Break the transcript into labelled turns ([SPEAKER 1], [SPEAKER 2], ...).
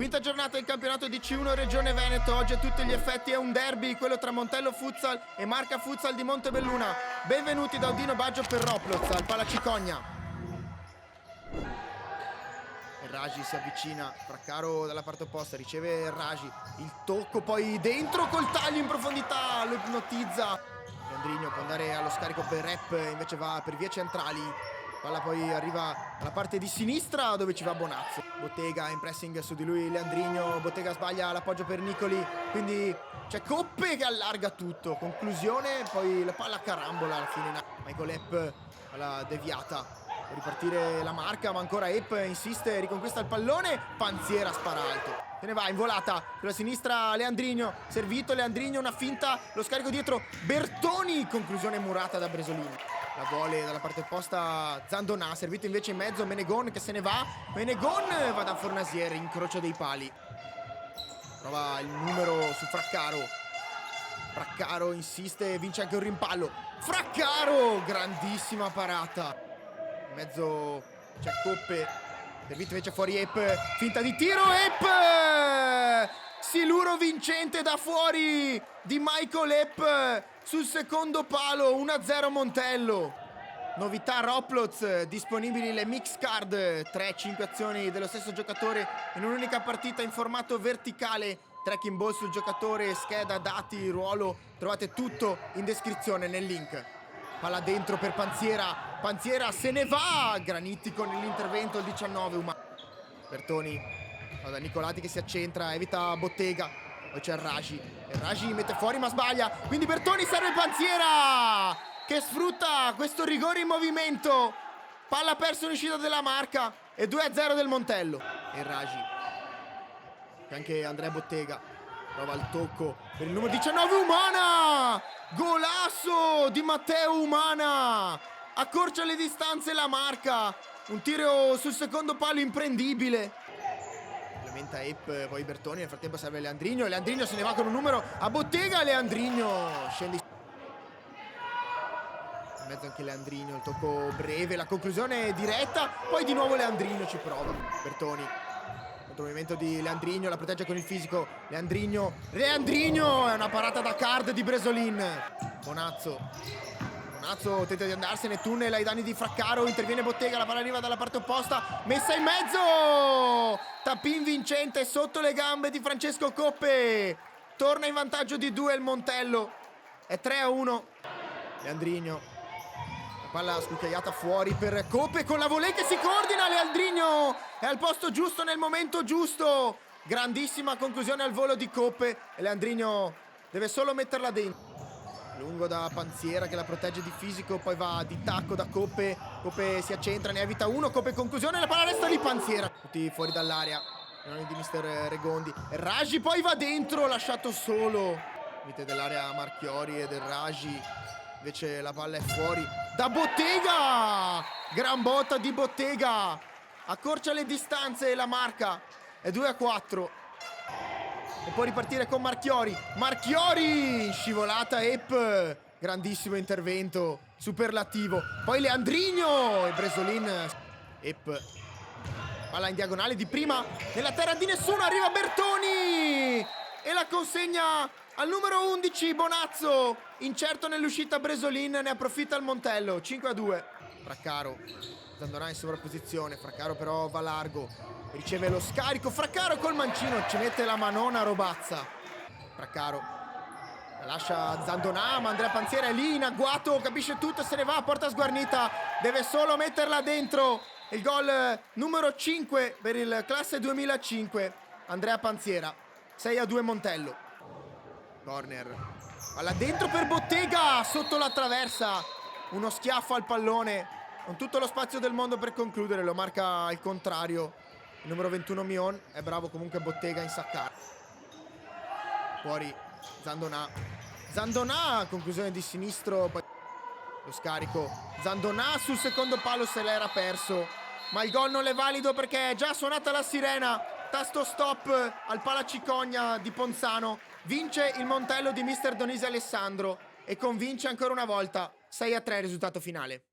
[SPEAKER 1] Quinta giornata del campionato di C1 Regione Veneto. Oggi a tutti gli effetti è un derby, quello tra Montello Futsal e Marca Futsal di Montebelluna. Benvenuti da Odino Baggio per Roploz al Palacicogna. Raji si avvicina, Fraccaro dalla parte opposta, riceve Raji, il tocco poi dentro col taglio in profondità, lo ipnotizza. Leandrino può andare allo scarico per Rep, invece va per vie centrali. Palla poi arriva alla parte di sinistra dove ci va Bonazzo. Bottega in pressing su di lui Leandrino, Bottega sbaglia l'appoggio per Nicoli, quindi c'è Coppe che allarga tutto. Conclusione, poi la palla a carambola alla fine. Michael Epp, palla deviata, può ripartire la Marca, ma ancora Epp insiste, riconquista il pallone, Panziera spara alto. Se ne va in volata sulla sinistra Leandrino, servito Leandrino, una finta, lo scarico dietro Bertoni, conclusione murata da Bresolini. La volley dalla parte opposta Zandonà, servito invece in mezzo Menegon che se ne va. Menegon va da Fornasier, incrocio dei pali. Prova il numero su Fraccaro. Fraccaro insiste, vince anche un rimpallo. Fraccaro, grandissima parata. In mezzo c'è Coppe, servito invece fuori Epp, finta di tiro, Epp! Siluro vincente da fuori di Michael Epp sul secondo palo, 1-0 Montello. Novità Roploz, disponibili le mix card, 3-5 azioni dello stesso giocatore in un'unica partita in formato verticale. Tracking ball sul giocatore, scheda, dati, ruolo, trovate tutto in descrizione nel link. Palla dentro per Panziera, Panziera se ne va, Granitico nell'intervento, il 19 Bertoni, da Nicolati che si accentra, evita Bottega, poi c'è Raji, e Raji mette fuori ma sbaglia, quindi Bertoni serve Panziera che sfrutta questo rigore in movimento. Palla persa in uscita della Marca e 2-0 del Montello. E Raji, anche Andrea Bottega, prova il tocco per il numero 19 Umana, golasso di Matteo Umana, accorcia le distanze la Marca, un tiro sul secondo palo imprendibile. Implementa Epp, poi Bertoni, nel frattempo serve Leandrino, Leandrino se ne va con un numero a Bottega, Leandrino scende in mezzo anche Leandrino, il tocco breve, la conclusione diretta, poi di nuovo Leandrino ci prova. Bertoni, movimento di Leandrino, la protegge con il fisico. Leandrino è una parata da card di Bresolin. Bonazzo tenta di andarsene, tunnel ai danni di Fraccaro, interviene Bottega, la palla arriva dalla parte opposta, messa in mezzo, tappin vincente sotto le gambe di Francesco Coppe, torna in vantaggio di 2 il Montello, è 3-1. Leandrino, la palla scucchiaiata fuori per Coppe con la volée che si coordina. Leandrino è al posto giusto nel momento giusto, grandissima conclusione al volo di Coppe e Leandrino deve solo metterla dentro. Lungo da Panziera che la protegge di fisico, poi va di tacco da Coppe, Coppe si accentra, ne evita uno, Coppe conclusione, la palla resta lì, Panziera tutti fuori dall'area, non di mister Regondi, e Raji poi va dentro, lasciato solo, limite dell'area Marchiori e del Raji, invece la palla è fuori da Bottega, gran botta di Bottega, accorcia le distanze la Marca, è 2-4. E può ripartire con Marchiori, scivolata Epp, grandissimo intervento, superlativo, poi Leandrino e Bresolin. Epp, palla in diagonale di prima, nella terra di nessuno, arriva Bertoni e la consegna al numero 11 Bonazzo, incerto nell'uscita Bresolin, ne approfitta il Montello, 5-2. Fraccaro, Zandonà in sovrapposizione, Fraccaro però va largo, riceve lo scarico, Fraccaro col mancino, ci mette la manona Robazza. Fraccaro la lascia Zandonà, ma Andrea Panziera è lì in agguato, capisce tutto e se ne va a porta sguarnita, deve solo metterla dentro. Il gol numero 5 per il classe 2005, Andrea Panziera, 6-2 Montello. Corner, palla dentro per Bottega, sotto la traversa, uno schiaffo al pallone, con tutto lo spazio del mondo per concludere, lo marca al contrario. Il numero 21 Mion, è bravo comunque Bottega a insaccare. Fuori Zandonà, conclusione di sinistro, poi lo scarico. Zandonà sul secondo palo se l'era perso, ma il gol non è valido perché è già suonata la sirena. Tasto stop al Palacicogna di Ponzano. Vince il Montello di mister Donisi Alessandro e convince ancora una volta 6-3 il risultato finale.